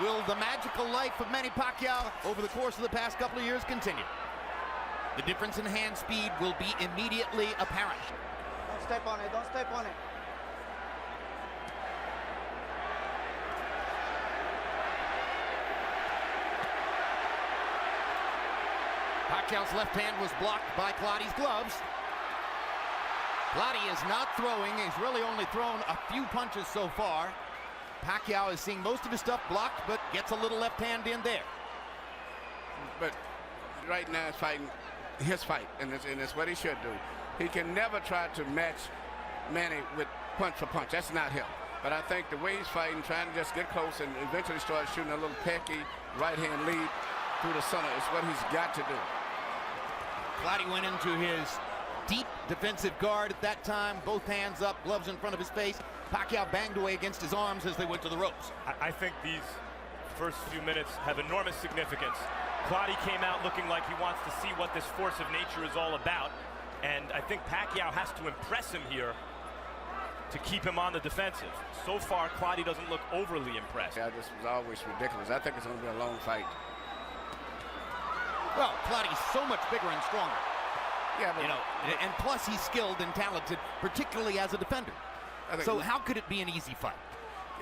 Will the magical life of Manny Pacquiao over the course of the past couple of years continue? The difference in hand speed will be immediately apparent. Don't step on it, don't step on it. Pacquiao's left hand was blocked by Clottey's gloves. Clottey is not throwing. He's really only thrown a few punches so far. Pacquiao is seeing most of his stuff blocked, but gets a little left hand in there. But right now, it's fighting his fight, and it's what he should do. He can never try to match Manny with punch for punch. That's not him. But I think the way he's fighting, trying to just get close and eventually start shooting a little pecky right-hand lead through the center is what he's got to do. Clottey went into his deep defensive guard at that time, both hands up, gloves in front of his face. Pacquiao banged away against his arms as they went to the ropes. I think these first few minutes have enormous significance. Clottey came out looking like he wants to see what this force of nature is all about, and I think Pacquiao has to impress him here to keep him on the defensive. So far, Clottey doesn't look overly impressed. Yeah, this was always ridiculous. I think it's going to be a long fight. Well, Clottey's so much bigger and stronger. Yeah, but you know, and plus he's skilled and talented, particularly as a defender. So how could it be an easy fight?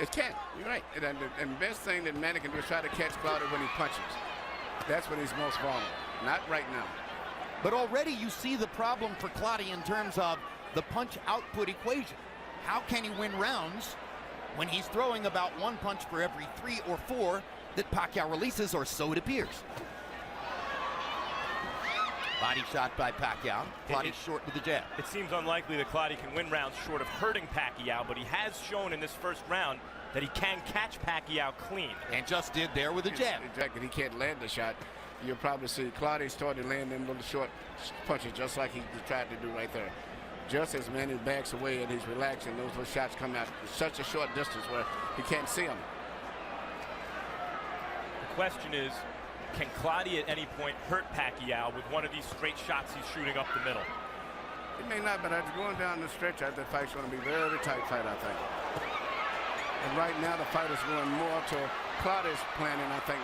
It can. You're right. And the best thing that Manny can do is try to catch Clottey when he punches. That's when he's most vulnerable. Not right now. But already you see the problem for Clottey in terms of the punch output equation. How can he win rounds when he's throwing about one punch for every 3 or 4 that Pacquiao releases, or so it appears? Body shot by Pacquiao. Clottey short with the jab. It seems unlikely that Clottey can win rounds short of hurting Pacquiao, but he has shown in this first round that he can catch Pacquiao clean. And just did there with a jab. Exactly. He can't land the shot. You'll probably see Clottey start to land them little short punches just like he tried to do right there. Just as Manny backs away and he's relaxing, those little shots come out such a short distance where he can't see them. The question is, can Clottey at any point hurt Pacquiao with one of these straight shots he's shooting up the middle? It may not, but as going down the stretch, the fight's going to be a very tight fight, I think. And right now, the fight is going more to Clottey's planning, I think,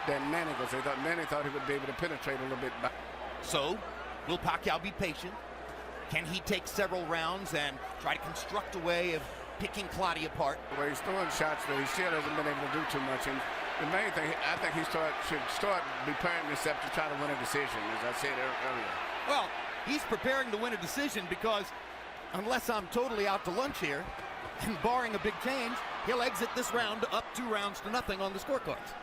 than Manny, because Manny thought he would be able to penetrate a little bit back. So, will Pacquiao be patient? Can he take several rounds and try to construct a way of picking Clottey apart? Well, he's throwing shots, but he still hasn't been able to do too much. And the main thing, I think he should start preparing himself to try to win a decision, as I said earlier. Well, he's preparing to win a decision because, unless I'm totally out to lunch here, and barring a big change, he'll exit this round up 2 rounds to nothing on the scorecards.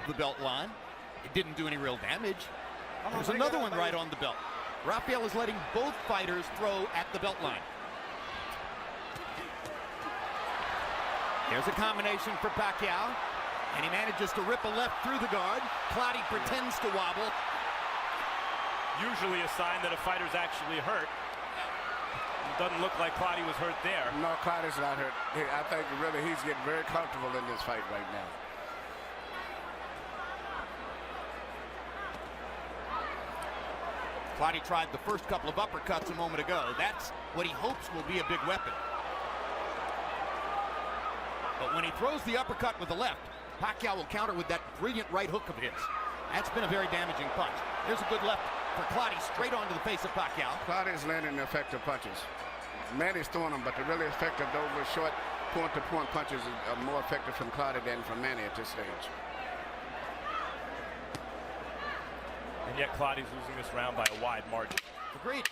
The belt line. It didn't do any real damage. There's another one right on the belt. Rafael is letting both fighters throw at the belt line. There's a combination for Pacquiao, and he manages to rip a left through the guard. Clottey pretends to wobble. Usually a sign that a fighter's actually hurt. It doesn't look like Clottey was hurt there. No, Clottey's not hurt. I think really he's getting very comfortable in this fight right now. Clottey tried the first couple of uppercuts a moment ago. That's what he hopes will be a big weapon. But when he throws the uppercut with the left, Pacquiao will counter with that brilliant right hook of his. That's been a very damaging punch. There's a good left for Clottey, straight onto the face of Pacquiao. Clottey's landing effective punches. Manny's throwing them, but the really effective, those short point-to-point punches are more effective from Clottey than from Manny at this stage. And yet Clottey's losing this round by a wide margin. Agreed.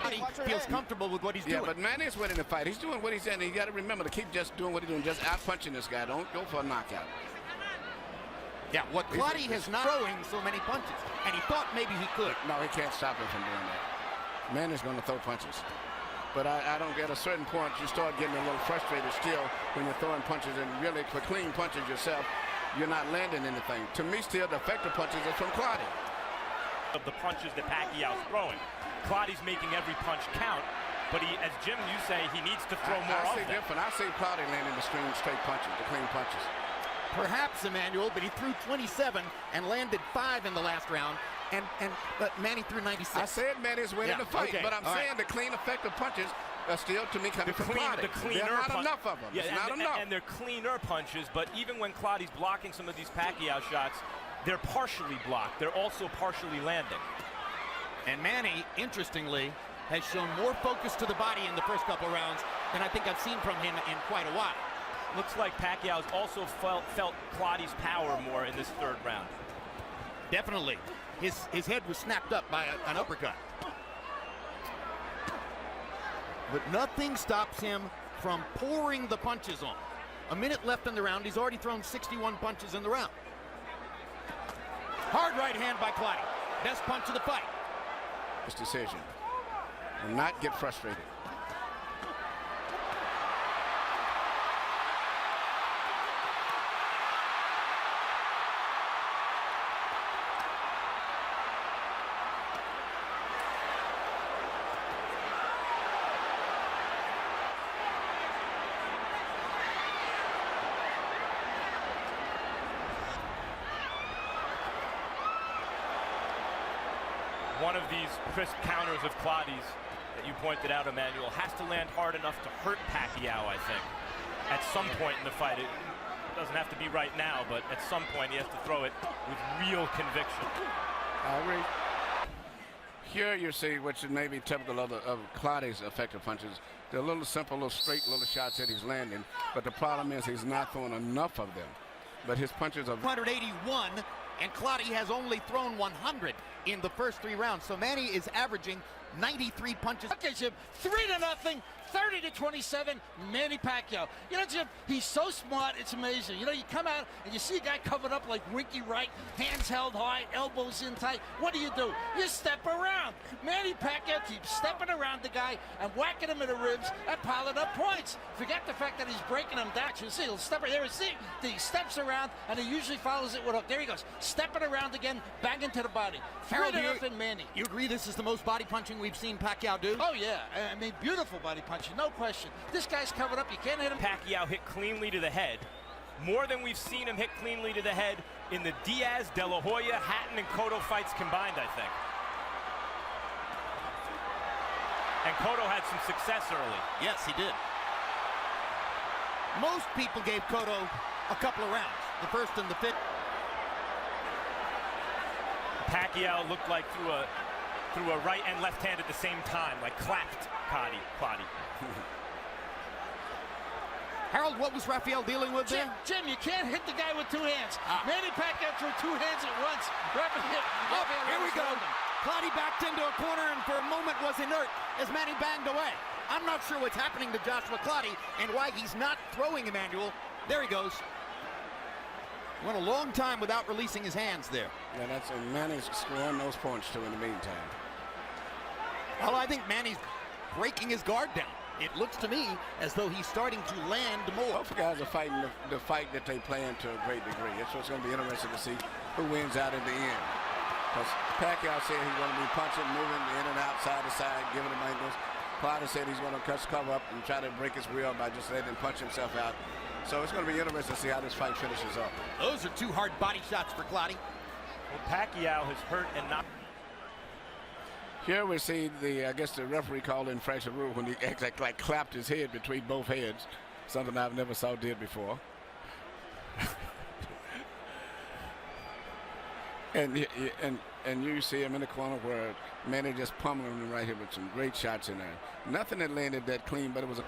Clottey feels comfortable with what he's doing. Yeah, but Manny's winning the fight. He's doing what he's saying. You got to remember to keep just doing what he's doing, just out-punching this guy. Don't go for a knockout. Yeah, what Clottey has not throwing so many punches, and he thought maybe he could. No, he can't stop him from doing that. Manny's going to throw punches. But I don't get a certain point, you start getting a little frustrated still when you're throwing punches, and really for clean punches yourself, you're not landing anything. To me, still, the effective punches are from Clottey. Of the punches that Pacquiao's throwing, Clottey's making every punch count, but he, as Jim, you say, he needs to throw more often. I see different. I see Clottey landing the straight punches, the clean punches. Perhaps, Emmanuel, but he threw 27 and landed 5 in the last round. But Manny threw 96. I said Manny's winning the fight, but I'm saying the clean, effective punches are still, to me, coming from Clottey. The cleaner There are not enough of them. Yeah, it's not enough. And they're cleaner punches, but even when Clottey's blocking some of these Pacquiao shots, they're partially blocked. They're also partially landing. And Manny, interestingly, has shown more focus to the body in the first couple rounds than I think I've seen from him in quite a while. Looks like Pacquiao's also felt Clottey's power more in this third round. Definitely. His head was snapped up by an uppercut. But nothing stops him from pouring the punches on. A minute left in the round. He's already thrown 61 punches in the round. Hard right hand by Clottey. Best punch of the fight. This decision. Do not get frustrated. One of these crisp counters of Clottey's that you pointed out, Emmanuel, has to land hard enough to hurt Pacquiao, I think, at some point in the fight. It doesn't have to be right now, but at some point he has to throw it with real conviction. I agree. Here you see, which is maybe typical of Clottey's effective punches, they're little simple, little straight little shots that he's landing, but the problem is he's not throwing enough of them. But his punches are 181, and Clottey has only thrown 100 in the first 3 rounds. So Manny is averaging 93 punches. Okay, Jim, 3-0, 30-27, Manny Pacquiao. You know, Jim, he's so smart, it's amazing. You know, you come out and you see a guy covered up like Winky Wright, hands held high, elbows in tight. What do? You step around. Manny Pacquiao keeps stepping around the guy and whacking him in the ribs and piling up points. Forget the fact that he's breaking him down. You see, he'll step right there. See, he steps around and he usually follows it with a hook. There he goes, stepping around again, banging to the body. 3-0, Manny. You agree this is the most body punching we've seen Pacquiao do? Oh, yeah. I mean, beautiful body punching, no question. This guy's covered up. You can't hit him. Pacquiao hit cleanly to the head, more than we've seen him hit cleanly to the head in the Diaz, De La Hoya, Hatton, and Cotto fights combined, I think. And Cotto had some success early. Yes, he did. Most people gave Cotto a couple of rounds, the first and the fifth. Pacquiao looked like threw a right and left hand at the same time, like clapped Clottey. Harold, what was Rafael dealing with there? Jim, you can't hit the guy with 2 hands. Manny Pacquiao threw 2 hands at once. Here we go. Clottey backed into a corner and for a moment was inert as Manny banged away. I'm not sure what's happening to Joshua Clottey and why he's not throwing Emmanuel. There he goes. Went a long time without releasing his hands there. Yeah, that's and Manny's scoring those points too in the meantime. Well, I think Manny's breaking his guard down. It looks to me as though he's starting to land more. Both guys are fighting the fight that they play in to a great degree. It's what's going to be interesting to see who wins out in the end. Because Pacquiao said he's going to be punching, moving in and out, side to side, giving him angles. Clottey said he's going to cover up and try to break his will by just letting him punch himself out. So it's going to be interesting to see how this fight finishes up. Those are 2 hard body shots for Clottey. Well, Pacquiao has hurt and not. Here we see I guess the referee called infraction rule when he like clapped his head between both heads, something I've never saw did before. and you see him in the corner where Manny just pummeling him right here with some great shots in there. Nothing that landed that clean, but it was a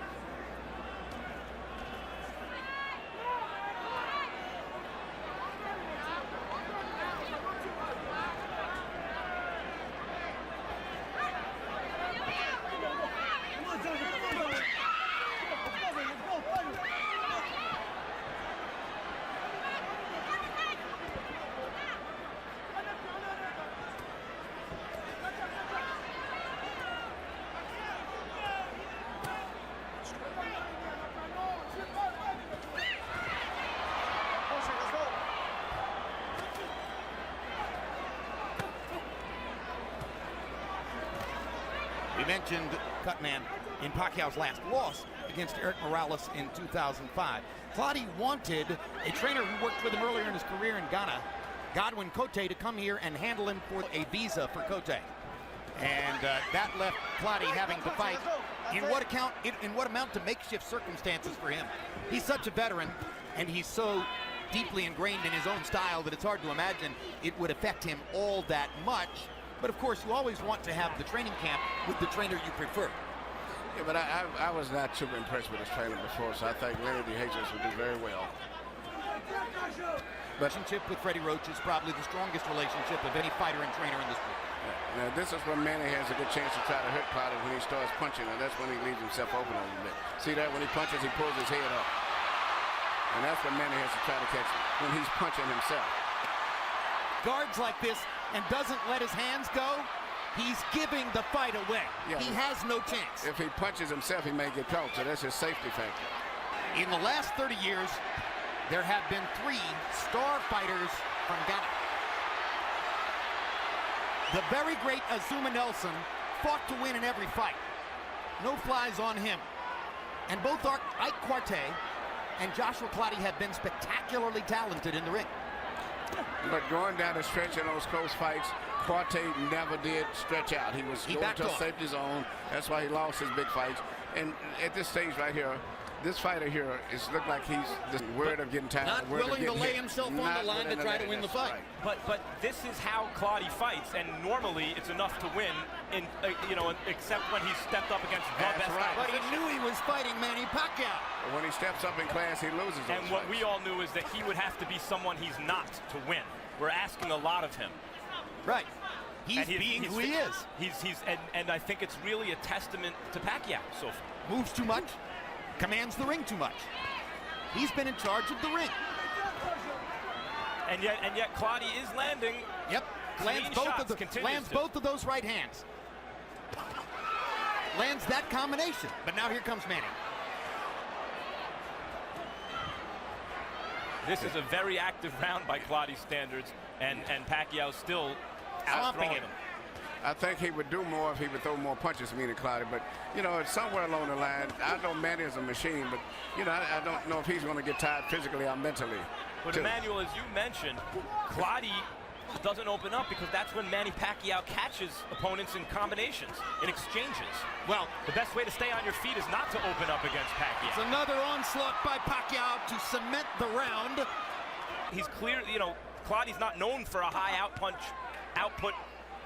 We mentioned Cutman in Pacquiao's last loss against Erik Morales in 2005. Clottey wanted a trainer who worked with him earlier in his career in Ghana Godwin Clottey to come here and handle him for a visa for Clottey. And that left Clottey having to fight in what amount to makeshift circumstances for him. He's such a veteran, and he's so deeply ingrained in his own style that it's hard to imagine it would affect him all that much. But of course, you always want to have the training camp with the trainer you prefer. Yeah, but I was not super impressed with his training before, so I think Manny Pacquiao would do very well. Relationship with Freddie Roach is probably the strongest relationship of any fighter and trainer in the sport. Yeah. Now, this is where Manny has a good chance to try to hurt Clottey when he starts punching, and that's when he leaves himself open a little bit. See that? When he punches, he pulls his head up. And that's what Manny has to try to catch him, when he's punching himself. Guards like this and doesn't let his hands go, he's giving the fight away. Yeah. He has no chance. If he punches himself, he may get caught, so that's his safety factor. In the last 30 years, there have been 3 star fighters from Ghana. The very great Azuma Nelson fought to win in every fight. No flies on him. And both Ike Quartey and Joshua Clottey have been spectacularly talented in the ring. But going down the stretch in those close fights, Clottey never did stretch out. He was going to a safety zone. That's why he lost his big fights. And at this stage right here, this fighter here is look like he's just worried of getting tired. Not willing to lay himself on the line to try to win the fight. Right. But this is how Clottey fights, and normally it's enough to win, in except when he stepped up against the best guy. But he knew he was fighting Manny Pacquiao. When he steps up in class, he loses. And what we all knew is that he would have to be someone he's not to win. We're asking a lot of him. Right. He's being who he is. And I think it's really a testament to Pacquiao so far. Moves too much, commands the ring too much. He's been in charge of the ring. And yet Clottey is landing. Yep. Lands both of those right hands. Lands that combination. But now here comes Manny. This is a very active round by Clottey standards, and Pacquiao still outthrowing him. I think he would do more if he would throw more punches, meaning Clottey. But, you know, it's somewhere along the line. I know Manny is a machine, but, you know, I don't know if he's going to get tired physically or mentally. But, Emmanuel, as you mentioned, Clottey doesn't open up because that's when Manny Pacquiao catches opponents in combinations, in exchanges. Well, the best way to stay on your feet is not to open up against Pacquiao. It's another onslaught by Pacquiao to cement the round. He's clear, you know, Clottey's not known for a high output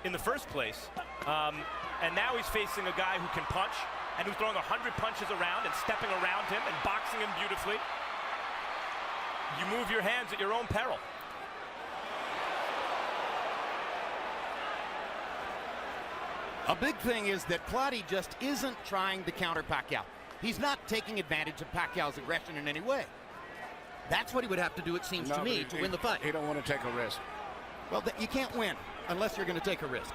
in the first place. And now he's facing a guy who can punch and who's throwing 100 punches around and stepping around him and boxing him beautifully. You move your hands at your own peril. A big thing is that Clottey just isn't trying to counter Pacquiao. He's not taking advantage of Pacquiao's aggression in any way. That's what he would have to do, it seems to me, to win the fight. He don't want to take a risk. Well, you can't win unless you're going to take a risk.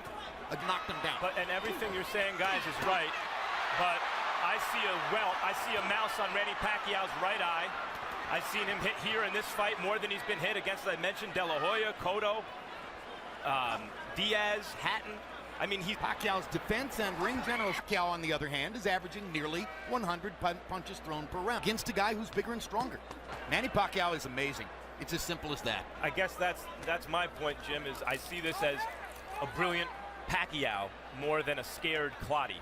Knock them down. And everything you're saying, guys, is right. But I see a mouse on Manny Pacquiao's right eye. I've seen him hit here in this fight more than he's been hit against, as I mentioned, De La Hoya, Cotto, Diaz, Hatton. I mean, Pacquiao's defense and ring general. Pacquiao, on the other hand, is averaging nearly 100 punches thrown per round against a guy who's bigger and stronger. Manny Pacquiao is amazing. It's as simple as that. I guess that's my point, Jim, is I see this as a brilliant Pacquiao more than a scared Clottey.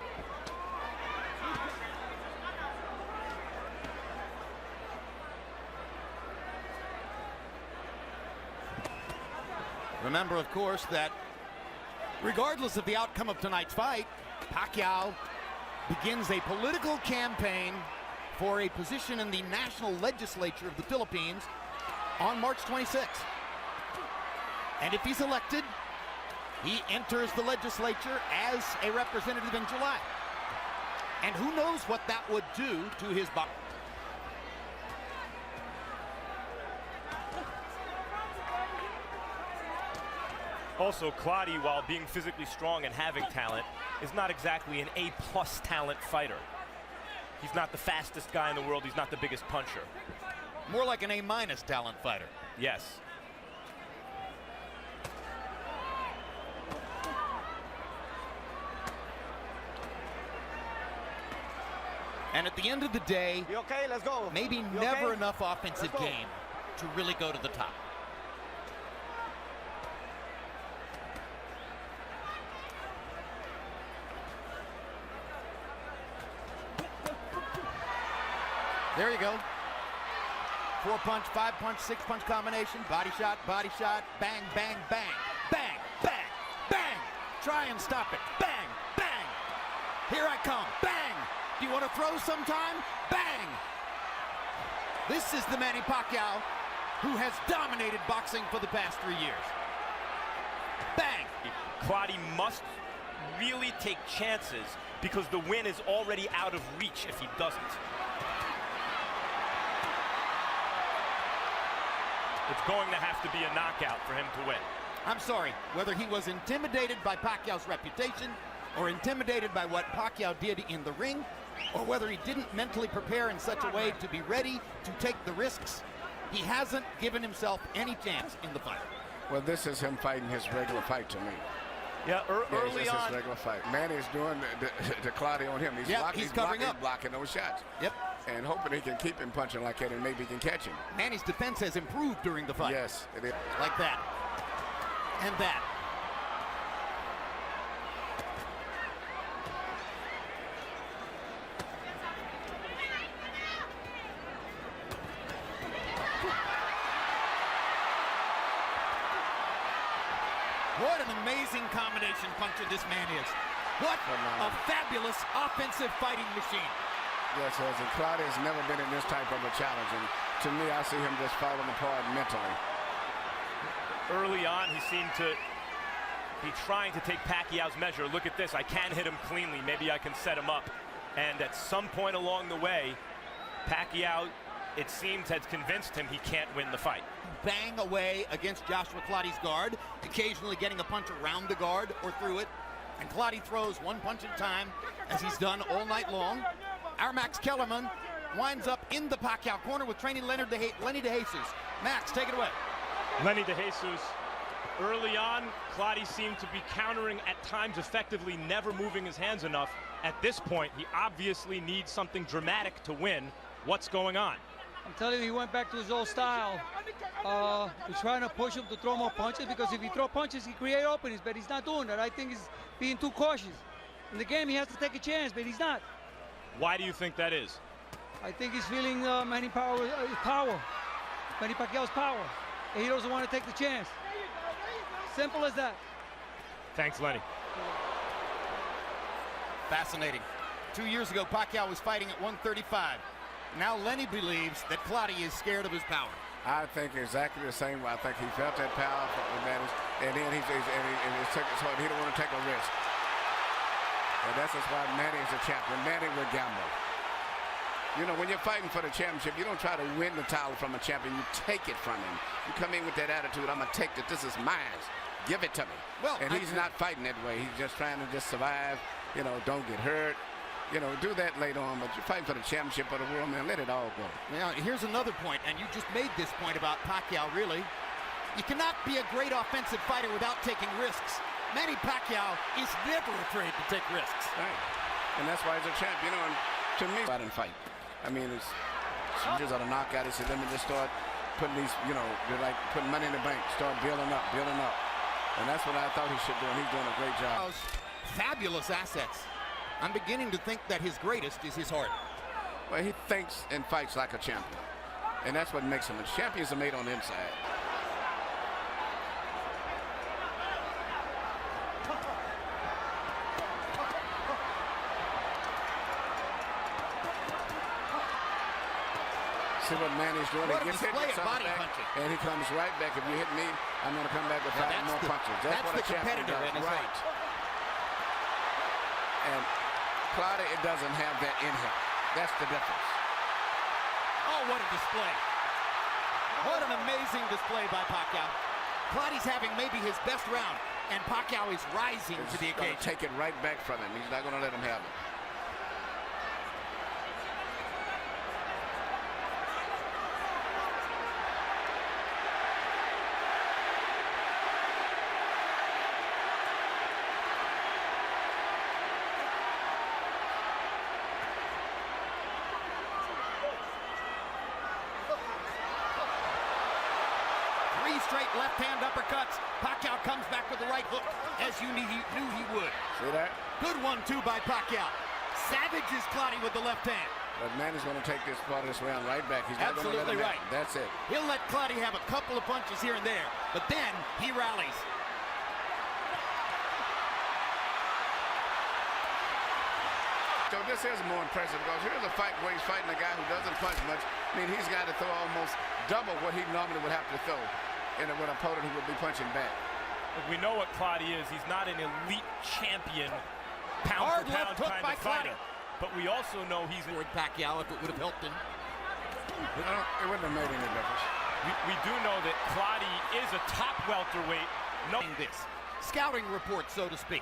Remember, of course, that regardless of the outcome of tonight's fight, Pacquiao begins a political campaign for a position in the national legislature of the Philippines on March 26th. And if he's elected, he enters the legislature as a representative in July. And who knows what that would do to his body. Also, Clottey, while being physically strong and having talent, is not exactly an A+ talent fighter. He's not the fastest guy in the world. He's not the biggest puncher. More like an A- talent fighter. Yes. And at the end of the day, You okay? Let's go. maybe You never okay? enough offensive Let's go. game to really go to the top. There you go. 4-punch, 5-punch, 6-punch combination. Body shot, bang, bang, bang. Bang, bang, bang. Try and stop it. Bang, bang. Here I come. Bang. Do you want to throw sometime? Bang. This is the Manny Pacquiao who has dominated boxing for the past 3 years. Bang. Clottey must really take chances because the win is already out of reach if he doesn't. It's going to have to be a knockout for him to win. I'm sorry, whether he was intimidated by Pacquiao's reputation or intimidated by what Pacquiao did in the ring, or whether he didn't mentally prepare in such a way to be ready to take the risks, he hasn't given himself any chance in the fight. Well, this is him fighting his regular fight to me. Yeah, early this on. is his regular fight. Manny's doing the Clottey on him. He's covering up. Blocking those shots. Yep. And hoping he can keep him punching like that and maybe he can catch him. Manny's defense has improved during the fight. Yes, it is. Like that. And that. What an amazing combination puncher this man is. What a fabulous offensive fighting machine. Yes, and Clottey has never been in this type of a challenge. And to me, I see him just falling apart mentally. Early on, he seemed to be trying to take Pacquiao's measure. Look at this, I can hit him cleanly. Maybe I can set him up. And at some point along the way, Pacquiao, it seems, has convinced him he can't win the fight. Bang away against Joshua Clottey's guard, occasionally getting a punch around the guard or through it. And Clottey throws one punch at a time, as he's done all night long. Our Max Kellerman winds up in the Pacquiao corner with training Lenny De Jesus. Max, take it away. Lenny De Jesus, early on, Clottey seemed to be countering at times effectively, never moving his hands enough. At this point, he obviously needs something dramatic to win. What's going on? I'm telling you, he went back to his old style. We're trying to push him to throw more punches, because if he throws punches, he create openings, but he's not doing that. I think he's being too cautious. In the game, he has to take a chance, but he's not. Why do you think that is? I think he's feeling Manny Pacquiao's power, and he doesn't want to take the chance. Simple as that. Thanks, Lenny. Fascinating. 2 years ago, Pacquiao was fighting at 135. Now Lenny believes that Clottey is scared of his power. I think exactly the same way. I think he felt that power advantage, and then he don't want to take a risk. And that's just why Manny is a champion. Manny will gamble. You know, when you're fighting for the championship, you don't try to win the title from a champion. You take it from him. You come in with that attitude, I'm going to take it. This is mine. Give it to me. Well, and he's not fighting that way. He's just trying to just survive, you know, don't get hurt. You know, do that later on, but you're fighting for the championship of the world, man. Let it all go. Now, here's another point, and you just made this point about Pacquiao, really. You cannot be a great offensive fighter without taking risks. Manny Pacquiao is never afraid to take risks. Right. And that's why he's a champ, you know, and to me, fight and fight. I mean, it's years of the knockout. He said, let me just start putting these, you know, they're like putting money in the bank, start building up. And that's what I thought he should do, and he's doing a great job. Fabulous assets. I'm beginning to think that his greatest is his heart. Well, he thinks and fights like a champion. And that's what makes him. Champions are made on the inside. See what Manny's doing. What he a gets hit display with of body back, punching. and he comes right back. If you hit me, I'm going to come back with 5 more punches. That's what the a champion competitor does. in his Right. And Clottey, it doesn't have that in him. That's the difference. Oh, what a display. What an amazing display by Pacquiao. Clottey's having maybe his best round, and Pacquiao is rising to the occasion. Take it right back from him. He's not going to let him have it. Straight left-hand uppercuts. Pacquiao comes back with the right hook, as you knew he would. See that? Good 1-2 by Pacquiao. Savages Clottey with the left hand. But Manny's going to take this part of this round right back. He's not going to let Absolutely him right. out. That's it. He'll let Clottey have a couple of punches here and there, but then he rallies. So this is more impressive because here's a fight where he's fighting a guy who doesn't punch much. I mean, he's got to throw almost double what he normally would have to throw in an opponent who would be punching back. We know what Clottey is. He's not an elite champion, Hard pound for left pound hook kind by of fighter. Clottey. But we also know he's Toward Pacquiao if it would have helped him. It wouldn't have made any difference. we do know that Clottey is a top welterweight. No, This scouting report, so to speak.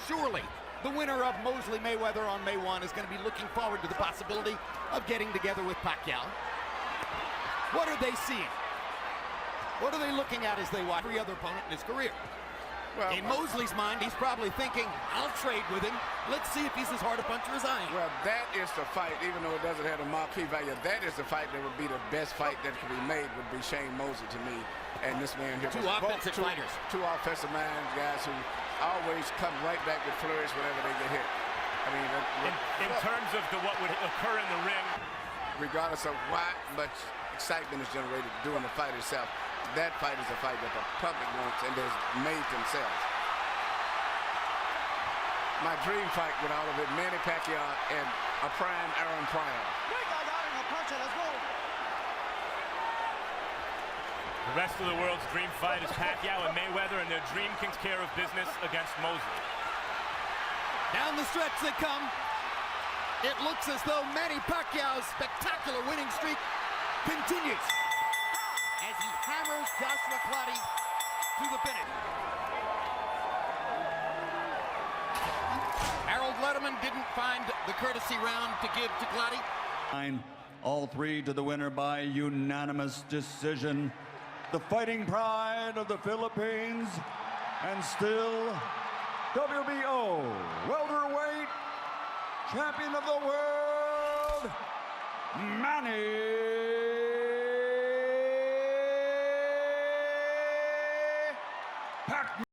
Surely the winner of Mosley Mayweather on May 1 is going to be looking forward to the possibility of getting together with Pacquiao. What are they seeing? What are they looking at as they watch every other opponent in his career? Well, In Mosley's mind, he's probably thinking, I'll trade with him. Let's see if he's as hard a puncher as I am. well, that is the fight, even though it doesn't have a marquee value, that is the fight that would be the best fight that could be made, would be Shane Mosley to me. And this man here. Two offensive fighters. Two offensive minds, guys who always come right back with flourish whenever they get hit. I mean, in terms of what would occur in the ring. regardless of why much excitement is generated during the fight itself, that fight is a fight that the public wants and has made themselves. My dream fight with all of it, Manny Pacquiao and a prime ARUM Pryor. Let's go. The rest of the world's dream fight is Pacquiao and Mayweather, and their dream takes care of business against Mosley. Down the stretch they come. It looks as though Manny Pacquiao's spectacular winning streak continues as he hammers Joshua Clottey to the finish. Harold Letterman didn't find the courtesy round to give to Clottey. All three to the winner by unanimous decision. The fighting pride of the Philippines, and still WBO welterweight champion of the world, Manny Pacquiao.